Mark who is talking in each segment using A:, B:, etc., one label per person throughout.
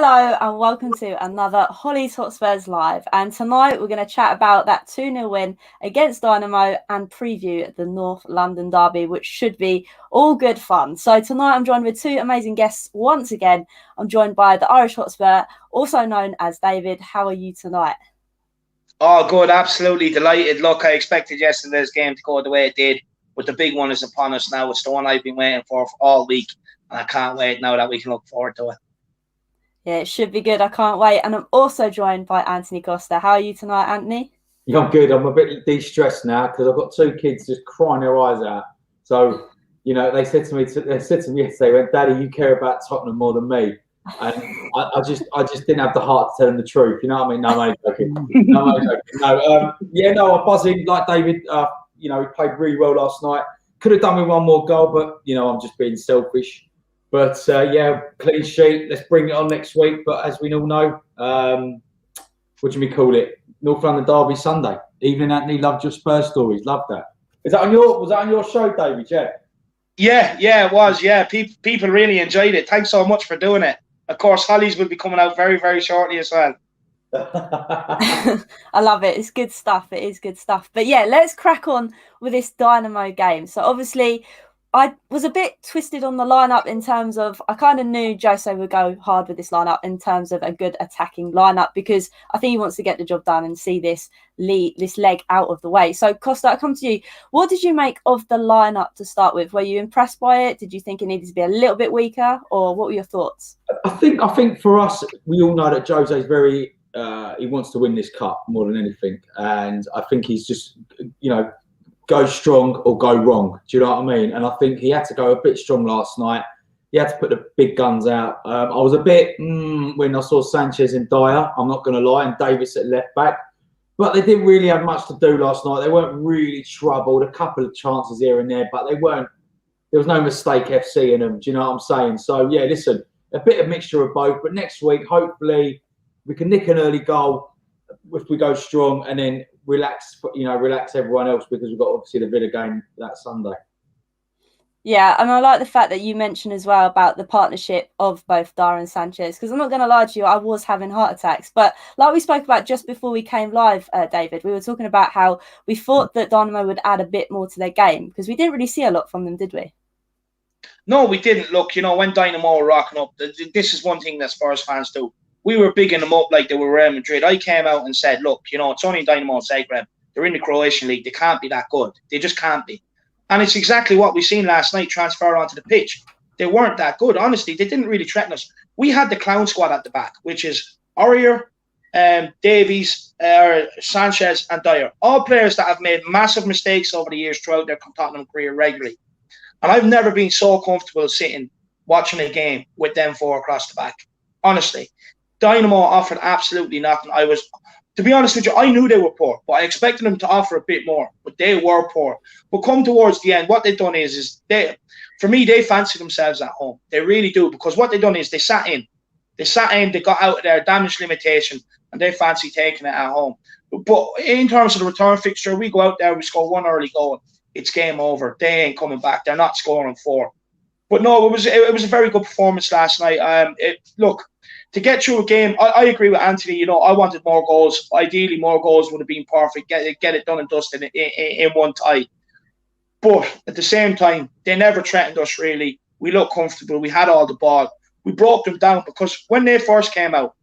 A: Hello and welcome to another Hollie's Hotspurs Live. And tonight we're going to chat about that 2-0 win against Dinamo and preview the North London derby, which should be all good fun. So tonight I'm joined with two amazing guests once again. I'm joined by the Irish Hotspur, also known as David. How are you tonight?
B: Oh, good. Absolutely delighted. Look, I expected yesterday's game to go the way it did, but the big one is upon us now. It's the one I've been waiting for all week, and I can't wait now that we can look forward to it.
A: Yeah, it should be good. I can't wait. And I'm also joined by Antony Costa. How are you tonight, Antony?
C: Yeah, I'm good. I'm a bit de-stressed now because I've got two kids just crying their eyes out. So, you know, they said to me yesterday, went, "Daddy, you care about Tottenham more than me." And I just didn't have the heart to tell them the truth. You know what I mean? No, I'm joking. I'm buzzing like David. He played really well last night. Could have done with one more goal, but I'm just being selfish. But clean sheet. Let's bring it on next week. But as we all know, what do we call it? North London derby Sunday. Evening, Antony. Loved your Spurs stories. Loved that. Was that on your show, David?
B: Yeah, it was. Yeah, people really enjoyed it. Thanks so much for doing it. Of course, Hollie's will be coming out very, very shortly as well.
A: I love it. It's good stuff. It is good stuff. But yeah, let's crack on with this Dinamo game. So obviously, I was a bit twisted on the lineup in terms of I kind of knew Jose would go hard with this lineup in terms of a good attacking lineup because I think he wants to get the job done and see this leg out of the way. So Costa, I come to you. What did you make of the lineup to start with? Were you impressed by it? Did you think it needed to be a little bit weaker, or what were your thoughts?
C: I think for us, we all know that Jose's very he wants to win this cup more than anything, and I think he's just go strong or go wrong. Do you know what I mean? And I think he had to go a bit strong last night. He had to put the big guns out. I was a bit when I saw Sanchez and Dyer, I'm not going to lie, and Davis at left back. But they didn't really have much to do last night. They weren't really troubled. A couple of chances here and there, but they weren't. There was no mistake FC in them. Do you know what I'm saying? So, yeah, listen, a bit of mixture of both. But next week, hopefully, we can nick an early goal if we go strong and then relax everyone else because we've got obviously the Villa game that Sunday.
A: Yeah, and I like the fact that you mentioned as well about the partnership of both Dyer and Sanchez, because I'm not going to lie to you, I was having heart attacks. But like we spoke about just before we came live, David, we were talking about how we thought that Dinamo would add a bit more to their game because we didn't really see a lot from them, did we?
B: No, we didn't. Look, when Dinamo were rocking up, this is one thing that Spurs fans do. We were bigging them up like they were Real Madrid. I came out and said, look, it's only Dinamo Zagreb. They're in the Croatian league. They can't be that good. They just can't be. And it's exactly what we seen last night transfer onto the pitch. They weren't that good. Honestly, they didn't really threaten us. We had the clown squad at the back, which is Aurier, Davies, Sanchez and Dyer. All players that have made massive mistakes over the years throughout their Tottenham career regularly. And I've never been so comfortable sitting watching a game with them four across the back. Honestly. Dinamo offered absolutely nothing. To be honest with you, I knew they were poor, but I expected them to offer a bit more, but they were poor. But come towards the end, what they've done is they fancy themselves at home. They really do, because what they've done is they sat in, they got out of their damage limitation, and they fancy taking it at home. But in terms of the return fixture, we go out there, we score one early goal, it's game over. They ain't coming back. They're not scoring four. But no, it was a very good performance last night. Look, to get through a game, I agree with Antony. I wanted more goals. Ideally, more goals would have been perfect. Get it done and dusted in one tie. But at the same time, they never threatened us, really. We looked comfortable. We had all the ball. We broke them down because when they first came out,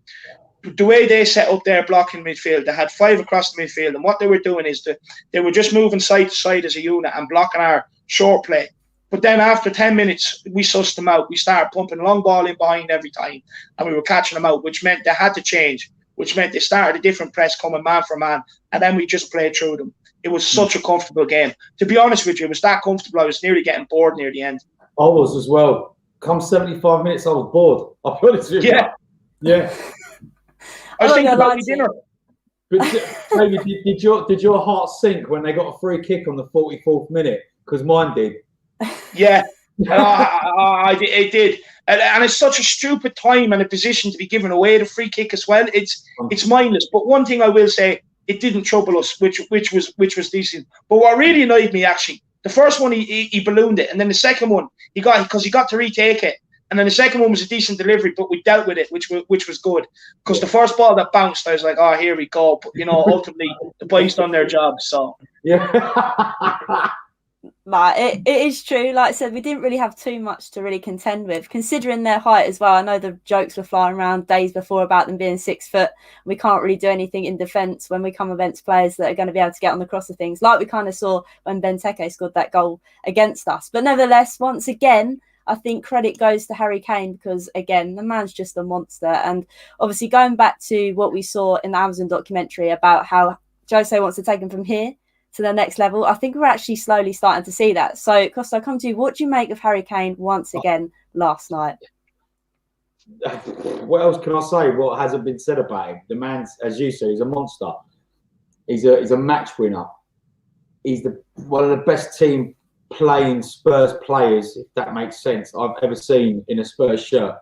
B: the way they set up their blocking midfield, they had five across the midfield. And what they were doing is they were just moving side to side as a unit and blocking our short play. But then after 10 minutes, we sussed them out. We started pumping a long ball in behind every time, and we were catching them out, which meant they had to change, which meant they started a different press coming man for man, and then we just played through them. It was such a comfortable game. To be honest with you, it was that comfortable, I was nearly getting bored near the end.
C: I was as well. Come 75 minutes, I was bored. I'll be honest with you. Yeah.
B: I was thinking about dinner.
C: But maybe did your heart sink when they got a free kick on the 44th minute? Because mine did.
B: Yeah, it did, and it's such a stupid time and a position to be giving away the free kick as well. It's mindless. But one thing I will say, it didn't trouble us, which was decent. But what really annoyed me, actually, the first one he ballooned it, and then the second one he got to retake it, And then the second one was a decent delivery, but we dealt with it, which was good. Because the first ball that bounced, I was like, oh, here we go. But, ultimately, the boys done their job. So,
C: yeah.
A: Like, it is true. Like I said, we didn't really have too much to really contend with, considering their height as well. I know the jokes were flying around days before about them being 6 foot. We can't really do anything in defence when we come against players that are going to be able to get on the cross of things, like we kind of saw when Benteke scored that goal against us. But nevertheless, once again, I think credit goes to Harry Kane because, again, the man's just a monster. And obviously going back to what we saw in the Amazon documentary about how Jose wants to take him from here to the next level, I think we're actually slowly starting to see that. So, Costa, I'll come to you. What do you make of Harry Kane once again last night?
C: What else can I say? What hasn't been said about him? The man's, as you say, he's a monster. He's a match winner. He's one of the best team playing Spurs players, if that makes sense, I've ever seen in a Spurs shirt.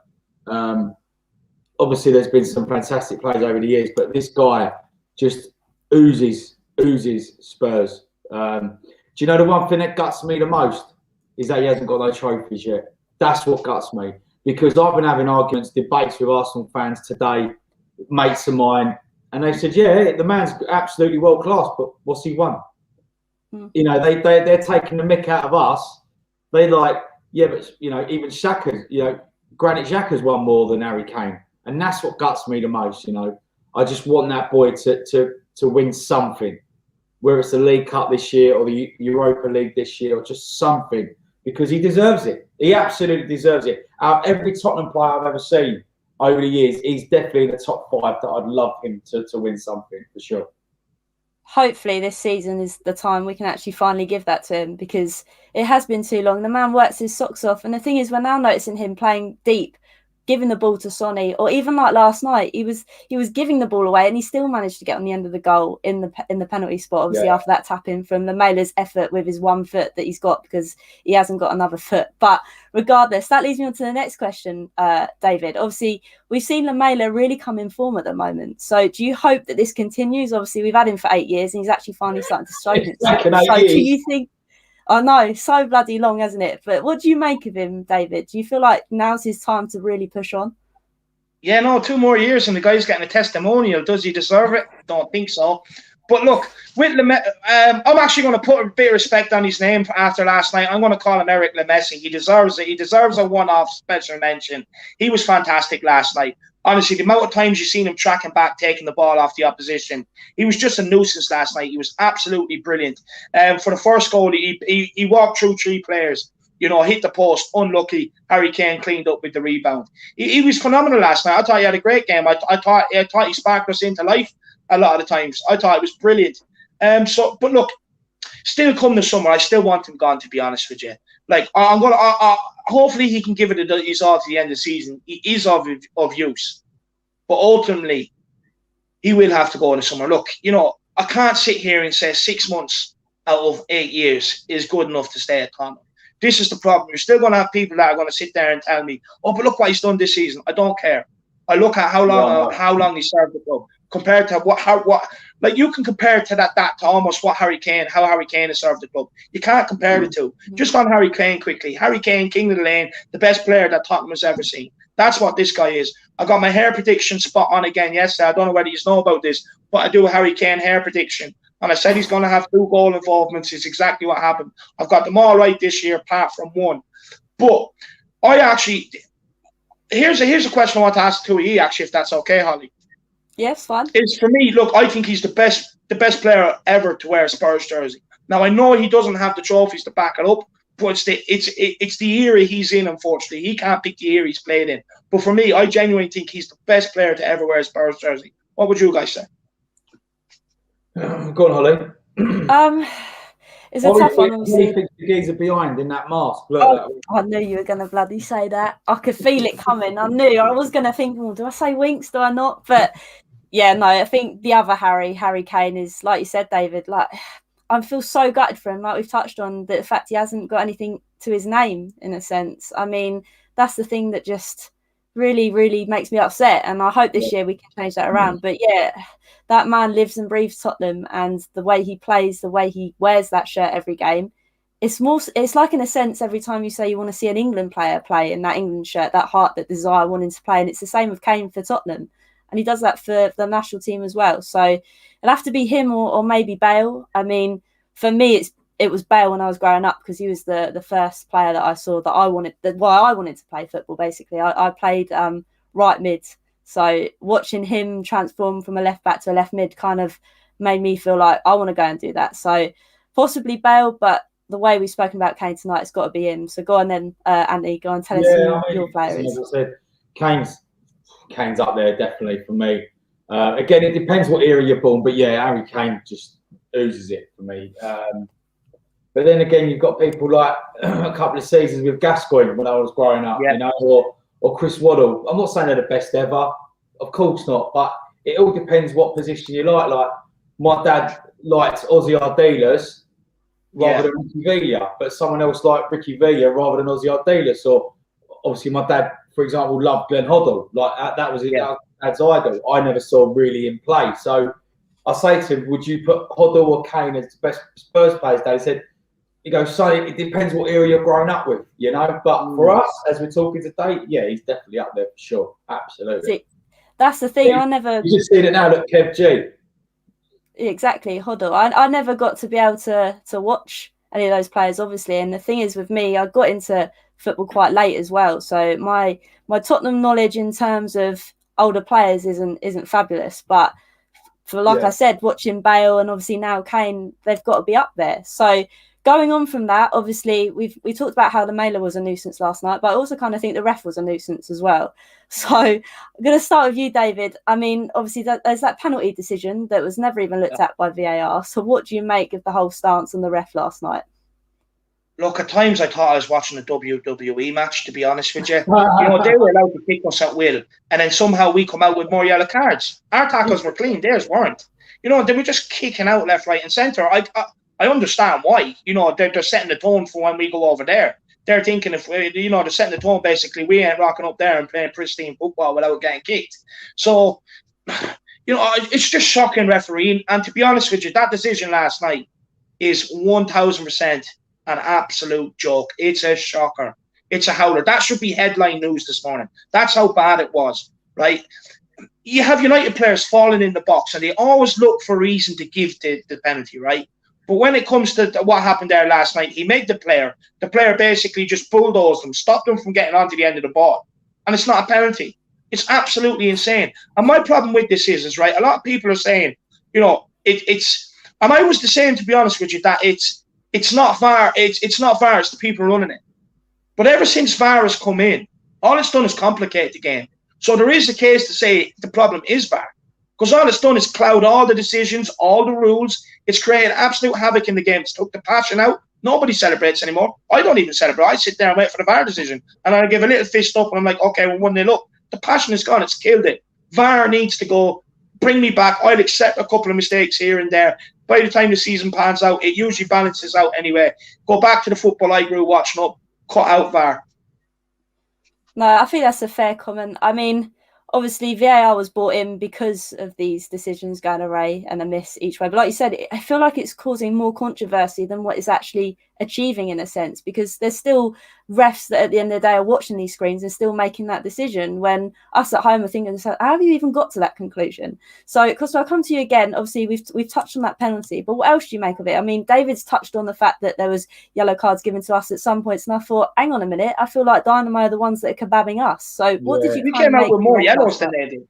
C: Obviously, there's been some fantastic players over the years, but this guy just oozes Spurs. Do you know the one thing that guts me the most is that he hasn't got no trophies yet? That's what guts me, because I've been having arguments, debates with Arsenal fans today, mates of mine, and they said, yeah, the man's absolutely world class, but what's he won? They're taking the mick out of us. They like, yeah, but even Xhaka, Granit Xhaka's won more than Harry Kane, and that's what guts me the most. I just want that boy to win something, whether it's the League Cup this year or the Europa League this year or just something, because he deserves it. He absolutely deserves it. Out of every Tottenham player I've ever seen over the years, he's definitely in the top 5 that I'd love him to win something for sure.
A: Hopefully this season is the time we can actually finally give that to him, because it has been too long. The man works his socks off. And the thing is, we're now noticing him playing deep, giving the ball to Sonny, or even like last night, he was giving the ball away and he still managed to get on the end of the goal in the penalty spot, obviously, after that tap-in from Lamela's effort with his 1 foot that he's got because he hasn't got another foot. But regardless, that leads me on to the next question, David. Obviously, we've seen Lamela really come in form at the moment. So do you hope that this continues? Obviously, we've had him for 8 years and he's actually finally starting to show himself. So do you think... I know, so bloody long, hasn't it? But what do you make of him, David? Do you feel like now's his time to really push on?
B: Yeah, no, 2 more years and the guy's getting a testimonial. Does he deserve it? Don't think so. But look, with I'm actually going to put a bit of respect on his name after last night. I'm going to call him Eric Lemessy. He deserves it. He deserves a one-off special mention. He was fantastic last night. Honestly, the amount of times you've seen him tracking back, taking the ball off the opposition, he was just a nuisance last night. He was absolutely brilliant. For the first goal, he walked through 3 players, hit the post, unlucky. Harry Kane cleaned up with the rebound. He was phenomenal last night. I thought he had a great game. I thought he sparked us into life a lot of the times. I thought it was brilliant. But look, still come the summer, I still want him gone, to be honest with you. Like, hopefully he can give it his all to the end of the season. He is of use. But ultimately, he will have to go in the summer. Look, I can't sit here and say 6 months out of 8 years is good enough to stay at Tottenham. This is the problem. You're still going to have people that are going to sit there and tell me, oh, but look what he's done this season. I don't care. I look at how long he served the club compared to what you can compare to that to almost how Harry Kane has served the club. You can't compare the two. Just on Harry Kane quickly. Harry Kane, king of the lane, the best player that Tottenham has ever seen. That's what this guy is. I got my hair prediction spot on again yesterday. I don't know whether you know about this, but I do a Harry Kane hair prediction. And I said he's going to have 2 goal involvements. It's exactly what happened. I've got them all right this year, apart from one. But I actually... Here's a question I want to ask to you, actually, if that's okay, Hollie.
A: Yes, fine.
B: It's for me, look, I think he's the best player ever to wear a Spurs jersey. Now, I know he doesn't have the trophies to back it up, but it's the era he's in, unfortunately. He can't pick the era he's played in. But for me, I genuinely think he's the best player to ever wear a Spurs jersey. What would you guys say?
C: Go on, Hollie.
A: It's a tough one.
C: What do you think the geezer behind in that mask?
A: I knew you were going to bloody say that. I could feel it coming. I knew. I was going to think, well, do I say Winks? Do I not? But yeah, no, I think the other Harry Kane is, like you said, David, like, I feel so gutted for him. Like we've touched on the fact he hasn't got anything to his name, in a sense. I mean, that's the thing that just really, really makes me upset. And I hope this year we can change that around. But yeah, that man lives and breathes Tottenham, and the way he plays, the way he wears that shirt every game, it's like, in a sense, every time you say you want to see an England player play in that England shirt, that heart, that desire wanting to play. And it's the same with Kane for Tottenham. And he does that for the national team as well. So it'll have to be him or maybe Bale. I mean, for me, it was Bale when I was growing up, because he was the first player that I saw that I wanted to play football, basically. I played right mid. So watching him transform from a left back to a left mid kind of made me feel like I want to go and do that. So possibly Bale, but the way we've spoken about Kane tonight, it's got to be him. So go on then, Anthony, go on, tell us who your player is.
C: As I said, Kane's up there definitely for me. Again, it depends what era you're born, but yeah, Harry Kane just oozes it for me. But then again, you've got people like a couple of seasons with Gascoigne when I was growing up, you know, or Chris Waddle. I'm not saying they're the best ever, of course not, but it all depends what position you like. Like, my dad liked Ozzy Ardiles rather than Ricky Villa, but someone else liked Ricky Villa rather than Ozzy Ardiles. Or obviously, my dad, for example, loved Glenn Hoddle. Like, that was his dad's idol. I never saw really in play. So I say to him, would you put Hoddle or Kane as the best Spurs players? They said, you go, Sonny, it depends what era you're growing up with, you know. But for us, as we're talking today, yeah, he's definitely up there for sure. Absolutely.
A: See, that's the thing.
C: You just seen it now. Look, Kev G.
A: Exactly, Hoddle. I never got to be able to watch any of those players, obviously. And the thing is, with me, I got into football quite late as well. So my Tottenham knowledge in terms of older players isn't fabulous. But for, like I said, watching Bale and obviously now Kane, they've got to be up there. So going on from that, obviously, we talked about how the mailer was a nuisance last night, but I also kind of think the ref was a nuisance as well. So I'm going to start with you, David. I mean, obviously, there's that penalty decision that was never even looked at by VAR. So what do you make of the whole stance on the ref last night?
B: Look, at times I thought I was watching a WWE match, to be honest with you. You know, they were allowed to kick us at will, and then somehow we come out with more yellow cards. Our tackles were clean, theirs weren't. You know, they were just kicking out left, right, and centre. I understand why. You know, they're setting the tone for when we go over there. They're thinking if they're setting the tone. Basically, we ain't rocking up there and playing pristine football without getting kicked. So, you know, it's just shocking refereeing. And to be honest with you, that decision last night is 1,000% an absolute joke. It's a shocker. It's a howler. That should be headline news this morning. That's how bad it was, right? You have United players falling in the box, and they always look for a reason to give the penalty, right? But when it comes to what happened there last night, he made the player basically just bulldozed them, stopped them from getting onto the end of the ball. And it's not a penalty. It's absolutely insane. And my problem with this is right, a lot of people are saying, you know, it's and I was the same, to be honest with you, that it's not VAR, it's not VAR, it's the people running it. But ever since VAR has come in, all it's done is complicate the game. So there is a case to say the problem is VAR. Because all it's done is cloud all the decisions, all the rules. It's created absolute havoc in the game. It's took the passion out. Nobody celebrates anymore. I don't even celebrate. I sit there and wait for the VAR decision. And I give a little fist up and I'm like, okay, well, 1-0 up. The passion is gone. It's killed it. VAR needs to go. Bring me back. I'll accept a couple of mistakes here and there. By the time the season pans out, it usually balances out anyway. Go back to the football I grew watching up. Cut out VAR.
A: No, I think that's a fair comment. I mean, obviously, VAR was brought in because of these decisions going away and a miss each way. But like you said, I feel like it's causing more controversy than what it's actually achieving, in a sense, because there's still refs that at the end of the day are watching these screens and still making that decision, when us at home are thinking, how have you even got to that conclusion? So, Costa, I'll come to you again. Obviously, we've touched on that penalty, but what else do you make of it? I mean, David's touched on the fact that there was yellow cards given to us at some points, and I thought, hang on a minute, I feel like Dinamo are the ones that are kebabbing us. So what did you
B: We came out with more yellows than they did.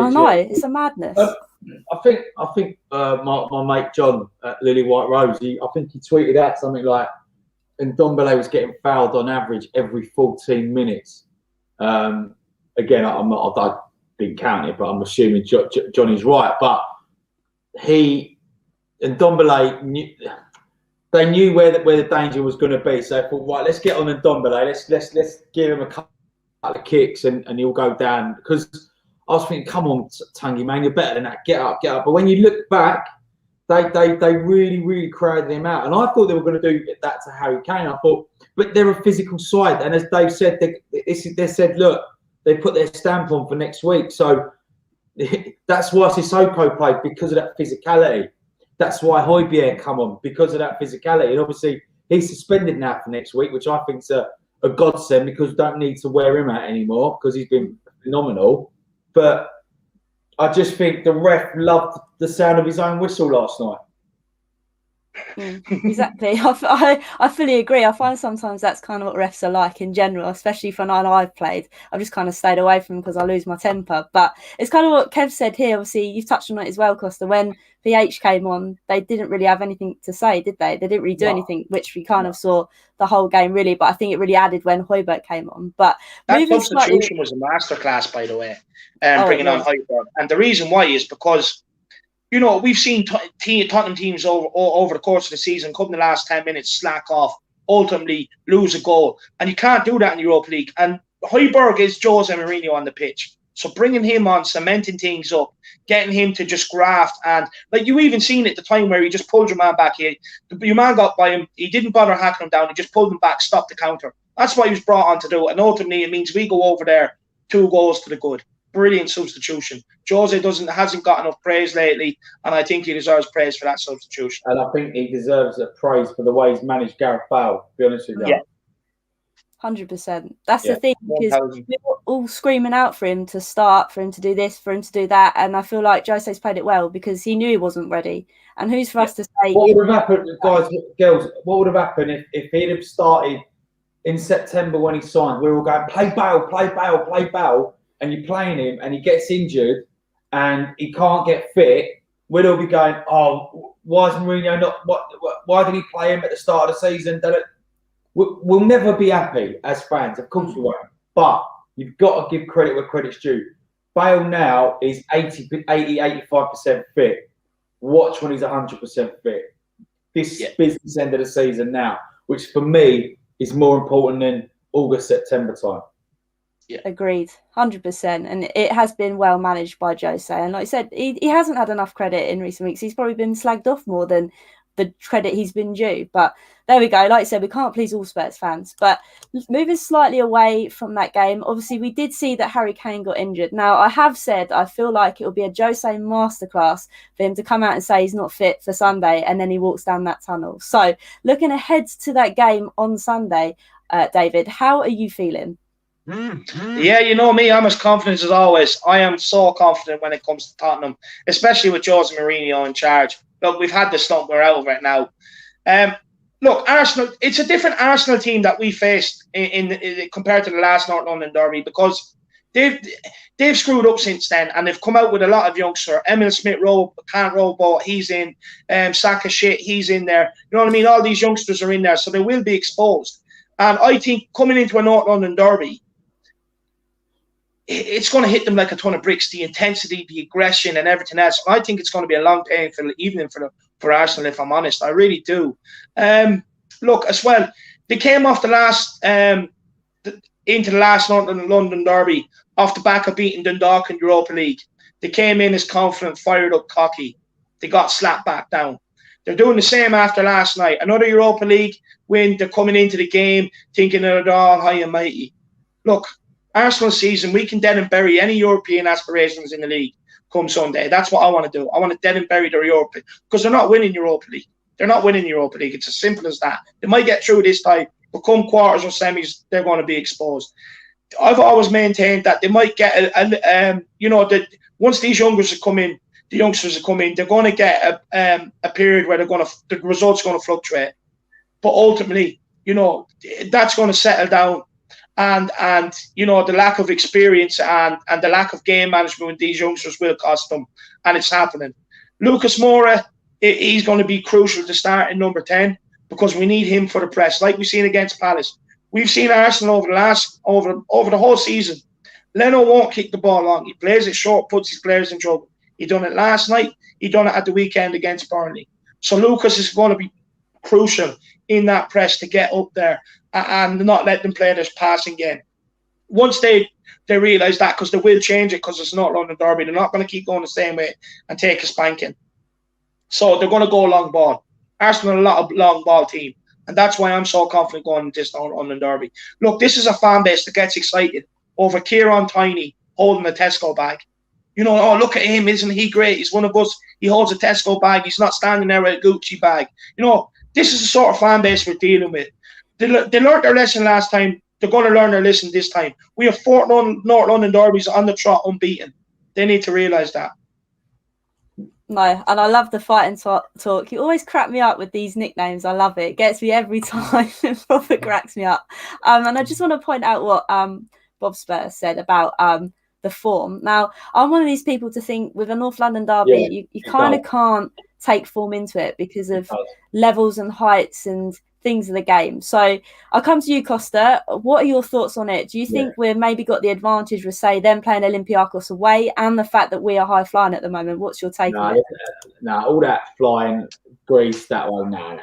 A: I know, it's a madness.
C: I think my mate John at Lily White Rose, I think he tweeted out something like, and Ndombele was getting fouled on average every 14 minutes. Again, I didn't count it, but I'm assuming Johnny's right. But he and Ndombele they knew where the danger was going to be. So they thought, right, let's get on Ndombele. Let's give him a couple of kicks and he'll go down. Because I was thinking, come on, Tanguy, man, you're better than that. Get up. But when you look back, they really crowded him out. And I thought they were going to do that to Harry Kane. I thought, but they're a physical side. And as Dave said, they said, look, they put their stamp on for next week. So that's why Sissoko played, because of that physicality. That's why Højbjerg come on, because of that physicality. And obviously, He's suspended now for next week, which I think's a godsend because we don't need to wear him out anymore because he's been phenomenal. But I just think the ref loved the sound of his own whistle last night.
A: Exactly. I fully agree. I find sometimes that's kind of what refs are like in general, especially for nine I've played. I've just kind of stayed away from them because I lose my temper. But it's kind of what Kev said here. Obviously, you've touched on it as well, Costa. When VH came on, they didn't really have anything to say, did they? They didn't really do anything, which we kind of saw the whole game, really. But I think it really added when Højbjerg came on. But
B: that substitution was a masterclass, by the way, bringing on Højbjerg. And the reason why is because, you know, we've seen Tottenham teams over the course of the season come in the last 10 minutes, slack off, ultimately lose a goal. And you can't do that in Europa League. And Højbjerg is Jose Mourinho on the pitch. So bringing him on, cementing things up, getting him to just graft. And like you even seen at the time where he just pulled your man back here. Your man got by him. He didn't bother hacking him down. He just pulled him back, stopped the counter. That's what he was brought on to do. And ultimately it means we go over there 2 goals to the good. Brilliant substitution. Jose hasn't got enough praise lately, and I think he deserves praise for that substitution.
C: And I think he deserves a praise for the way he's managed Gareth Bale, to be honest with you.
A: Yeah. 100%. That's the thing, because we were all screaming out for him to start, for him to do this, for him to do that, and I feel like Jose's played it well because he knew he wasn't ready. And who's for us to say?
C: What would have happened, guys, girls? What would have happened if he'd have started in September when he signed? We were all going, play Bale, play Bale, play Bale. And you're playing him and he gets injured and he can't get fit, we'd all be going, oh, why is Mourinho not, why did he play him at the start of the season? We'll never be happy as fans, of course we won't. But you've got to give credit where credit's due. Bale now is 85% fit. Watch when he's 100% fit. This business end of the season now, which for me is more important than August, September time.
A: Yeah. Agreed, 100%. And it has been well managed by Jose. And like I said, he hasn't had enough credit in recent weeks. He's probably been slagged off more than the credit he's been due. But there we go. Like I said, we can't please all Spurs fans. But moving slightly away from that game, obviously we did see that Harry Kane got injured. Now, I have said I feel like it will be a Jose masterclass for him to come out and say he's not fit for Sunday and then he walks down that tunnel. So looking ahead to that game on Sunday, David, how are you feeling?
B: Yeah, you know me, I'm as confident as always. I am so confident when it comes to Tottenham, especially with Jose Mourinho in charge. Look, we've had the stump, we're out of it now. Look, Arsenal, it's a different Arsenal team that we faced in compared to the last North London derby because they've screwed up since then and they've come out with a lot of youngsters. Emil Smith-Rowe can't roll ball, he's in. Saka shit, he's in there. You know what I mean? All these youngsters are in there, so they will be exposed. And I think coming into a North London derby, it's going to hit them like a ton of bricks, the intensity, the aggression and everything else. I think it's going to be a long, painful evening for Arsenal, if I'm honest. I really do. Look, as well, they came off the last, into the last London derby off the back of beating Dundalk in Europa League. They came in as confident, fired up, cocky. They got slapped back down. They're doing the same after last night. Another Europa League win. They're coming into the game thinking they're all high and mighty. Look, Arsenal season, we can dead and bury any European aspirations in the league come Sunday. That's what I want to do. I want to dead and bury their Europa League because they're not winning Europa League. They're not winning Europa League. It's as simple as that. They might get through this time, but come quarters or semis, they're going to be exposed. I've always maintained that they might get that once these youngsters come in, they're going to get a period where the results are going to fluctuate. But ultimately, that's going to settle down. And the lack of experience and the lack of game management with these youngsters will cost them, and it's happening. Lucas Moura, he's going to be crucial to start in number 10 because we need him for the press, like we've seen against Palace. We've seen Arsenal over the whole season. Leno won't kick the ball long. He plays it short, puts his players in trouble. He done it last night. He done it at the weekend against Burnley. So Lucas is going to be crucial in that press to get up there and not let them play this passing game. Once they realise that, because they will change it because it's not London derby, they're not going to keep going the same way and take a spanking. So they're going to go long ball. Arsenal are a lot of long ball team, and that's why I'm so confident going into this London derby. Look, this is a fan base that gets excited over Kieran Tierney holding a Tesco bag. Oh, look at him, isn't he great? He's one of us. He holds a Tesco bag. He's not standing there with a Gucci bag. this is the sort of fan base we're dealing with. They learned their lesson last time. They're going to learn their lesson this time. We have 4 North London derbies on the trot unbeaten. They need to realise that.
A: No, and I love the fighting talk. You always crack me up with these nicknames. I love it. It gets me every time. It proper cracks me up. And I just want to point out what Bob Spurs said about the form. Now, I'm one of these people to think with a North London derby, you kind of can't take form into it because of levels and heights and things of the game. So I'll come to you, Costa. What are your thoughts on it? Do you think we've maybe got the advantage with, say, them playing Olympiacos away and the fact that we are high flying at the moment? What's your take on it?
C: No, all that flying, Greece, that one, no.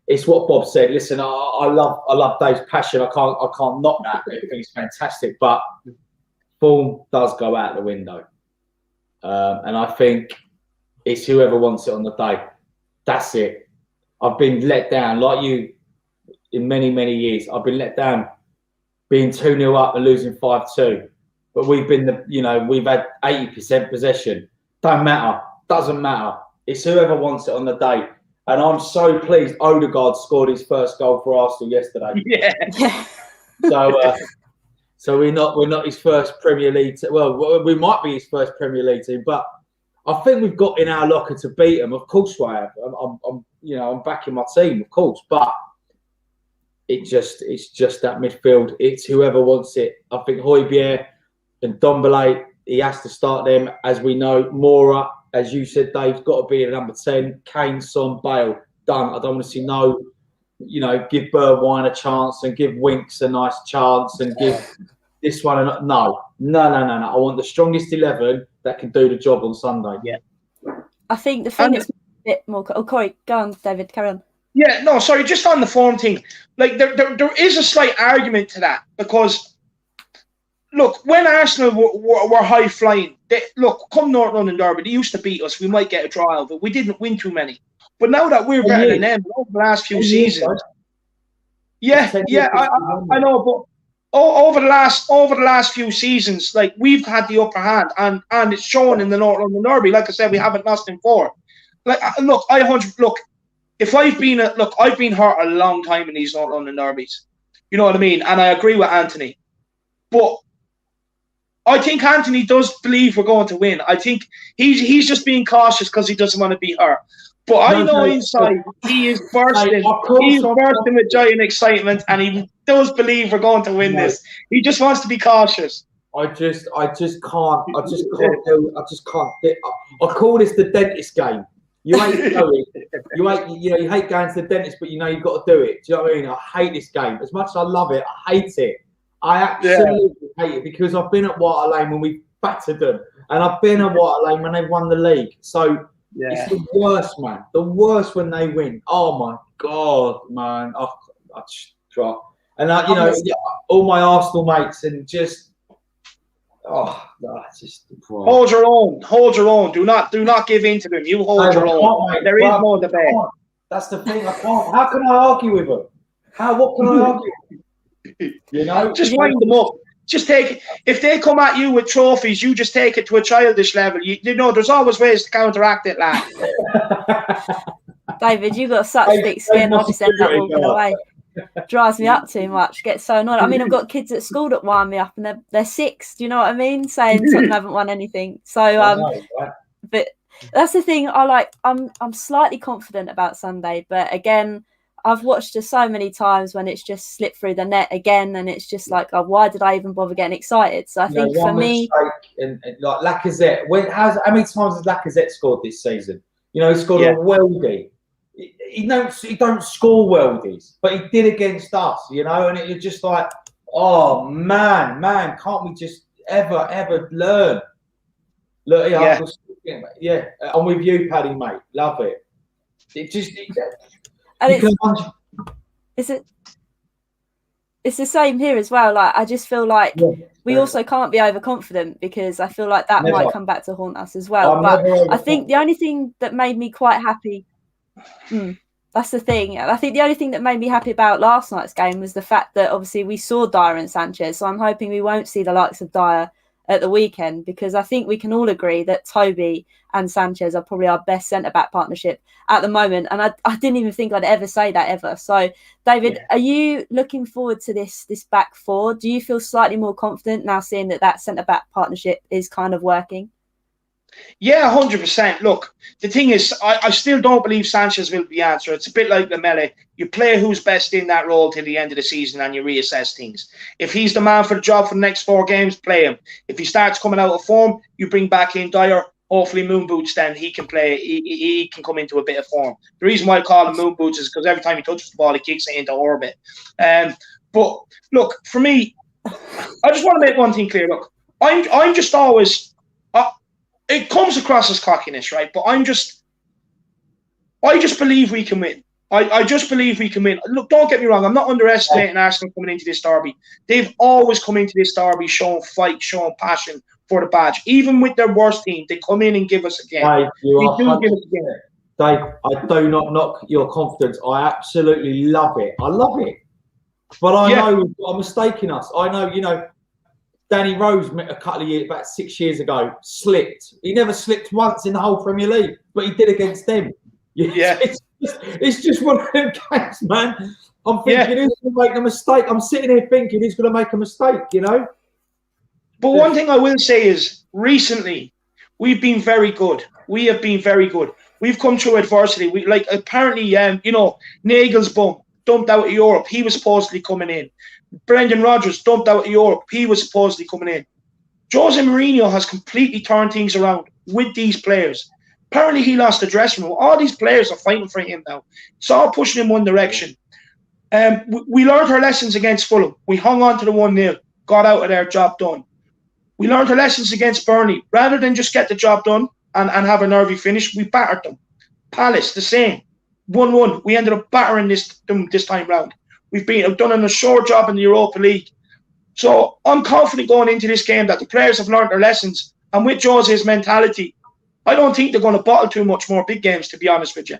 C: It's what Bob said. Listen, I love Dave's passion. I can't knock that. I think it's fantastic, but form does go out the window, and I think it's whoever wants it on the day. That's it. I've been let down, like you, in many, many years. I've been let down being 2-0 up and losing 5-2. But we've been we've had 80% possession. Don't matter. Doesn't matter. It's whoever wants it on the day. And I'm so pleased Odegaard scored his first goal for Arsenal yesterday.
B: Yeah.
C: So we're not his first Premier League team. Well, we might be his first Premier League team, but I think we've got in our locker to beat them. Of course, I have. I'm backing my team, of course, but it's just that midfield. It's whoever wants it. I think Højbjerg and Dombele, he has to start them. As we know, Mora, as you said, Dave's got to be at number 10. Kane, Son, Bale, done. I don't want to see give Bergwijn a chance and give Winks a nice chance and give this one no. I want the strongest 11 that can do the job on Sunday.
B: Yeah.
A: I think the thing that's a bit more. Oh, Corey, go on, David, carry on.
B: Yeah, no, sorry, just on the form thing. Like, there is a slight argument to that because, look, when Arsenal were high flying, come North London Derby, they used to beat us. We might get a draw out, but we didn't win too many. But now that we're better than them over the last few seasons, I know, but over the last few seasons, like, we've had the upper hand, and it's shown in the North London Derby. Like I said, we haven't lost in 4. Like, if I've been hurt a long time in these North London derbies, you know what I mean, and I agree with Antony, but I think Antony does believe we're going to win. I think he's just being cautious because he doesn't want to be hurt. But I know inside he is bursting. He's bursting with joy and excitement, and he does believe we're going to win this. He just wants to be cautious.
C: I just can't do. I call this the dentist game. You hate going. You hate going to the dentist, but you know you've got to do it. Do you know what I mean? I hate this game. As much as I love it, I hate it. I absolutely hate it because I've been at White Hart Lane when we battered them, and I've been at White Hart Lane when they won the league. So it's the worst, man. The worst when they win. Oh my God, man! I just try. And all my Arsenal mates, and just.
B: Hold your own. Do not give in to them. You hold your own. Mate. There is no debate.
C: That's the thing. I can't. How can I argue with them? What can I argue?
B: Just wind them up. Just take it. If they come at you with trophies, you just take it to a childish level. You know, there's always ways to counteract it, lad.
A: David, you've got such thick skin. I just end up walking away. Drives me up too much. Get so annoyed. I mean, I've got kids at school that wind me up, and they're 6. Do you know what I mean? Saying Tottenham haven't won anything. So, but that's the thing. I'm slightly confident about Sunday, but again, I've watched it so many times when it's just slipped through the net again, and it's just like, why did I even bother getting excited? So I think for me,
C: and like Lacazette, how many times has Lacazette scored this season? He scored a worldie. He don't score worldies, but he did against us, and it's just like, oh man, can't we just ever learn? Look, I'm with you, Paddy, mate. Love it.
A: It's the same here as well. Like, I just feel like we also can't be overconfident because I feel like that might come back to haunt us as well. But I think the only thing that made me quite happy. That's the thing. I think the only thing that made me happy about last night's game was the fact that obviously we saw Dyer and Sanchez. So I'm hoping we won't see the likes of Dyer at the weekend, because I think we can all agree that Toby and Sanchez are probably our best centre-back partnership at the moment. And I didn't even think I'd ever say that ever. So, David, are you looking forward to this back four? Do you feel slightly more confident now seeing that centre-back partnership is kind of working?
B: Yeah, 100%. Look, the thing is, I still don't believe Sanchez will be the answer. It's a bit like Lamela. You play who's best in that role till the end of the season and you reassess things. If he's the man for the job for the next 4 games, play him. If he starts coming out of form, you bring back in Dyer. Hopefully Moon Boots, then he can play. He can come into a bit of form. The reason why I call him Moon Boots is because every time he touches the ball, he kicks it into orbit. But look, for me, I just want to make one thing clear. Look, I'm just always... it comes across as cockiness, right? But I just believe we can win. I just believe we can win. Look, don't get me wrong. I'm not underestimating Arsenal coming into this derby. They've always come into this derby showing fight, showing passion for the badge. Even with their worst team, they come in and give us a game.
C: Dave, Dave, I do not knock your confidence. I absolutely love it. I love it. But I know we've got a mistake in us. I know, Danny Rose a couple of years, about 6 years ago, slipped. He never slipped once in the whole Premier League, but he did against them.
B: Yeah.
C: It's just one of them games, man. I'm thinking he's going to make a mistake. I'm sitting here thinking he's going to make a mistake,
B: But one thing I will say is, recently, we've been very good. We have been very good. We've come through adversity. Apparently, Nagel's dumped out of Europe. He was supposedly coming in. Brendan Rodgers dumped out of Europe. He was supposedly coming in. Jose Mourinho has completely turned things around with these players. Apparently, he lost the dressing room. All these players are fighting for him now. It's all pushing in one direction. We learned our lessons against Fulham. We hung on to the 1-0, got out of there, job done. We learned our lessons against Burnley. Rather than just get the job done and have a nervy finish, we battered them. Palace, the same. 1-1. We ended up battering this time round. We've done an assured job in the Europa League. So I'm confident going into this game that the players have learned their lessons. And with Jose's mentality, I don't think they're going to bottle too much more big games, to be honest with you.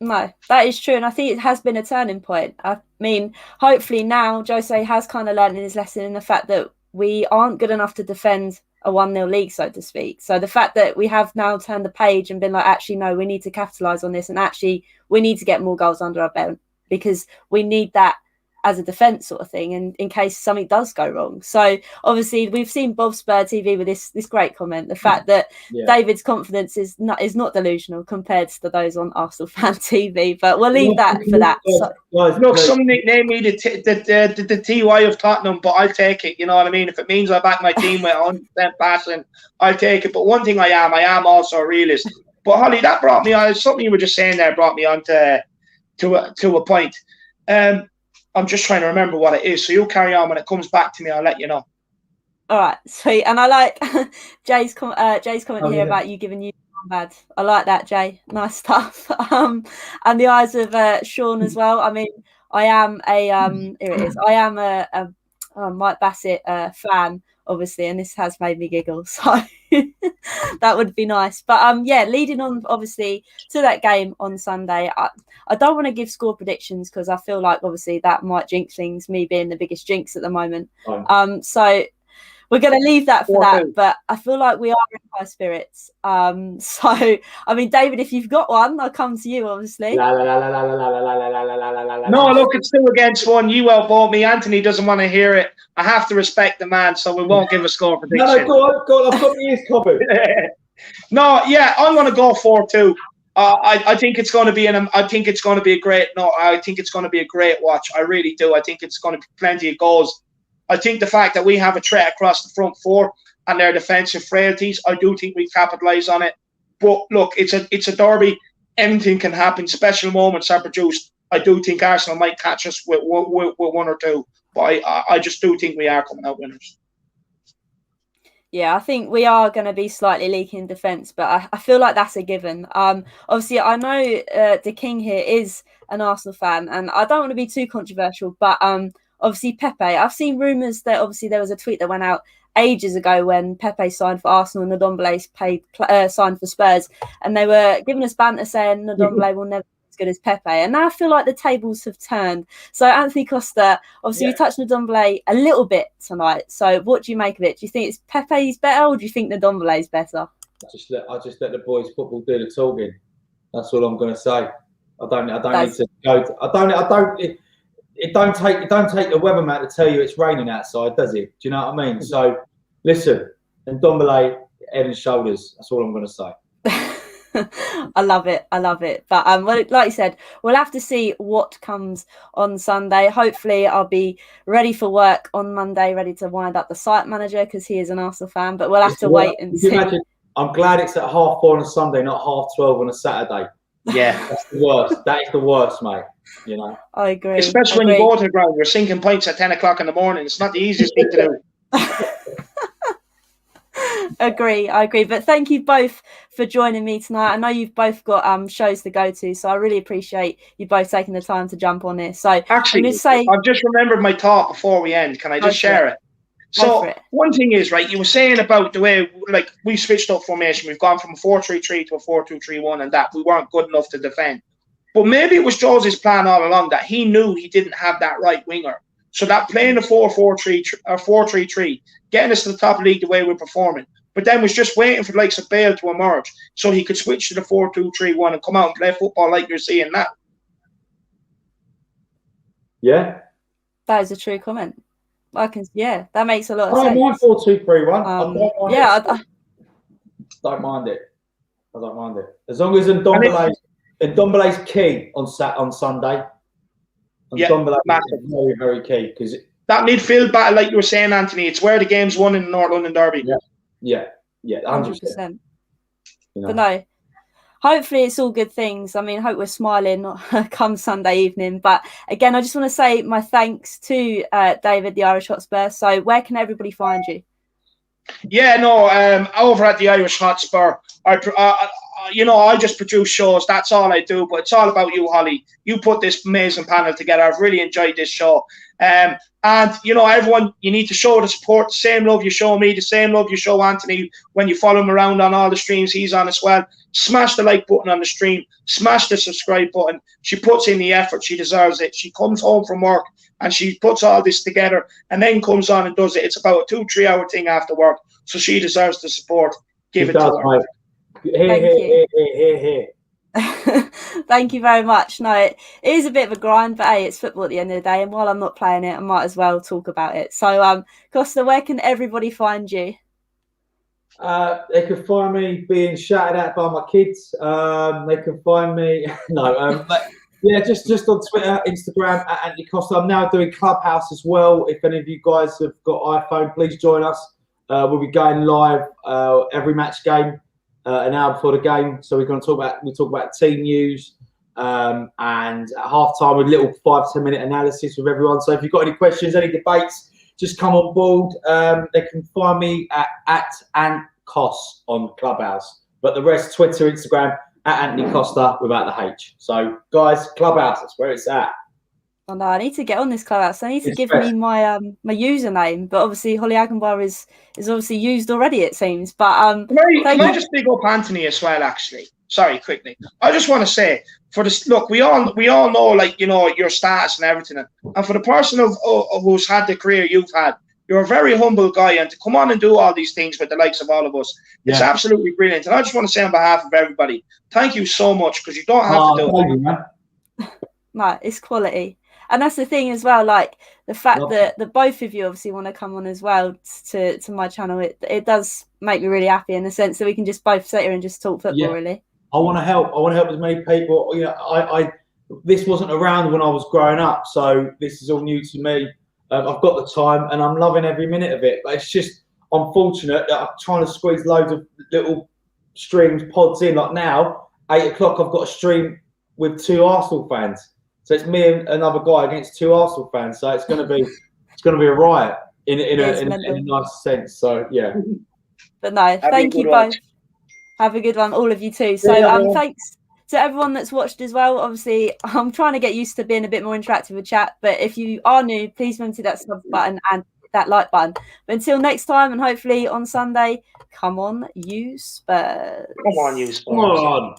A: No, that is true. And I think it has been a turning point. I mean, hopefully now Jose has kind of learned his lesson in the fact that we aren't good enough to defend a 1-0 league, so to speak. So the fact that we have now turned the page and been like, actually, no, we need to capitalise on this. And actually, we need to get more goals under our belt, because we need that as a defence sort of thing, and in case something does go wrong. So obviously we've seen Bob Spur TV with this great comment, the fact that David's confidence is not delusional compared to those on Arsenal Fan TV, but we'll leave that for that. So,
B: look, some nickname me the TY of Tottenham, but I'll take it. You know what I mean? If it means I back my team with 100% passion, I'll take it. But one thing I am also a realist. But Hollie, that brought me on, something you were just saying there brought me on to a point. I'm just trying to remember what it is. So you carry on. When it comes back to me, I'll let you know.
A: All right, sweet. And I like Jay's comment here about you giving you bad. I like that, Jay. Nice stuff. And the eyes of Sean as well. I mean, I am here it is. I am a Mike Bassett fan, obviously, and this has made me giggle. So that would be nice. But leading on obviously to that game on Sunday, I don't want to give score predictions because I feel like obviously that might jinx things, me being the biggest jinx at the moment. So we're going to leave that for that. But I feel like we are in high spirits. So I mean, David, if you've got one, I'll come to you, obviously.
B: No, look, it's 2-1. You outvote me. Antony doesn't want to hear it. I have to respect the man, so we won't give a score prediction.
C: No, go on. I've got my ears covered.
B: I'm going to go 4-2. I think it's going to be I think it's going to be a great watch. I really do. I think it's going to be plenty of goals. I think the fact that we have a threat across the front four and their defensive frailties, I do think we capitalise on it. But look, it's a derby. Anything can happen. Special moments are produced. I do think Arsenal might catch us with one or two, but I just do think we are coming out winners.
A: Yeah, I think we are going to be slightly leaking defence, but I feel like that's a given. Obviously, I know the King here is an Arsenal fan, and I don't want to be too controversial, but obviously Pepe, I've seen rumours that obviously there was a tweet that went out ages ago when Pepe signed for Arsenal and Ndombele signed for Spurs, and they were giving us banter saying Ndombele will never be as good as Pepe. And now I feel like the tables have turned. So Antony Costa, obviously we touched on Ndombele a little bit tonight. So what do you make of it? Do you think it's Pepe's better, or do you think Ndombele's better?
C: I just let the boys football do the talking. That's all I'm going to say. I don't need to go. It don't take the weatherman to tell you it's raining outside, does it? Do you know what I mean? So listen, Ndombele, head and shoulders. That's all I'm going to say.
A: I love it. But well, like you said, we'll have to see what comes on Sunday. Hopefully I'll be ready for work on Monday, ready to wind up the site manager, because he is an Arsenal fan, but we'll have to wait and see.
C: I'm glad it's at 4:30 on a Sunday, not 12:30 on a Saturday.
B: Yeah,
C: that's the worst. That is the worst, mate. You know,
A: I agree.
B: Especially when you go to the ground, you're sinking pints at 10 o'clock in the morning. It's not the easiest thing to do.
A: I agree. But thank you both for joining me tonight. I know you've both got shows to go to, so I really appreciate you both taking the time to jump on this. So
B: actually, I've just remembered my thought before we end. Can I just share it? So one thing is, right, you were saying about the way, like, we switched up formation. We've gone from a 4-3-3 to a 4-2-3-1, and that we weren't good enough to defend. But maybe it was Jose's plan all along that he knew he didn't have that right winger. So that playing a 4-4-3 or 4-3-3, getting us to the top of the league the way we're performing, but then was just waiting for the likes of Bale to emerge so he could switch to the 4-2-3-1 and come out and play football like you're seeing now.
C: Yeah.
A: That is a true comment. That makes a lot of sense.
C: I don't mind 4-2-3-1.
A: I
C: don't mind it. I don't mind it. As long as Ndombele's key on Sunday. Ndombele is very, very key, because
B: that midfield battle, like you were saying, Anthony, it's where the game's won in the North London Derby.
C: Yeah, 100%.
A: You know. But no, hopefully it's all good things. I mean, I hope we're smiling come Sunday evening. But again, I just want to say my thanks to David, the Irish Hotspur. So where can everybody find you?
B: Over at the Irish Hotspur, I just produce shows. That's all I do. But it's all about you, Hollie. You put this amazing panel together. I've really enjoyed this show. And everyone, you need to show the support. The same love you show me, the same love you show Antony when you follow him around on all the streams he's on as well. Smash the like button on the stream. Smash the subscribe button. She puts in the effort. She deserves it. She comes home from work and she puts all this together and then comes on and does it. It's about a 2-3 hour thing after work. So she deserves the support. Give it to her.
C: Here.
A: Thank you very much. No, it is a bit of a grind, but hey, it's football at the end of the day, and while I'm not playing it, I might as well talk about it. So Costa, where can everybody find you?
C: They can find me being shouted at by my kids. They can find me just on Twitter, Instagram at Antony Costa. I'm now doing Clubhouse as well. If any of you guys have got iPhone, please join us. We'll be going live every match game. An hour before the game, so we're going to talk about team news, and at half time with a little 5-10 minute analysis with everyone. So if you've got any questions, any debates, just come on board. They can find me at AntCos on Clubhouse, but the rest, Twitter, Instagram at Antony Costa without the H. So guys, Clubhouse, that's where it's at.
A: Oh no, I need to get on this Clubhouse. I need to give me my my username, but obviously Hollie Aggenbar is obviously used already, it seems. But
B: can I just big up Antony as well? Actually, sorry, quickly. I just want to say for this. Look, we all know, like, you know, your status and everything, and for the person who's had the career you've had, you're a very humble guy, and to come on and do all these things with the likes of all of us, it's absolutely brilliant. And I just want to say on behalf of everybody, thank you so much, because you don't have to do it.
A: No, it's quality. And that's the thing as well, like the fact that the both of you obviously want to come on as well to my channel. It does make me really happy in the sense that we can just both sit here and just talk football, really.
C: I want to help. I want to help as many people. You know, this wasn't around when I was growing up, so this is all new to me. I've got the time and I'm loving every minute of it. But it's just unfortunate that I'm trying to squeeze loads of little streams, pods in. Like now, 8 o'clock, I've got a stream with 2 Arsenal fans. So it's me and another guy against 2 Arsenal fans. So it's going to be a riot in a nice sense. So yeah.
A: But no, thank you both. Have a good one, all of you too. So thanks to everyone that's watched as well. Obviously, I'm trying to get used to being a bit more interactive with chat. But if you are new, please remember to hit that sub button and that like button. But until next time, and hopefully on Sunday, come on, you Spurs.
B: Come on, you Spurs.
C: Come on.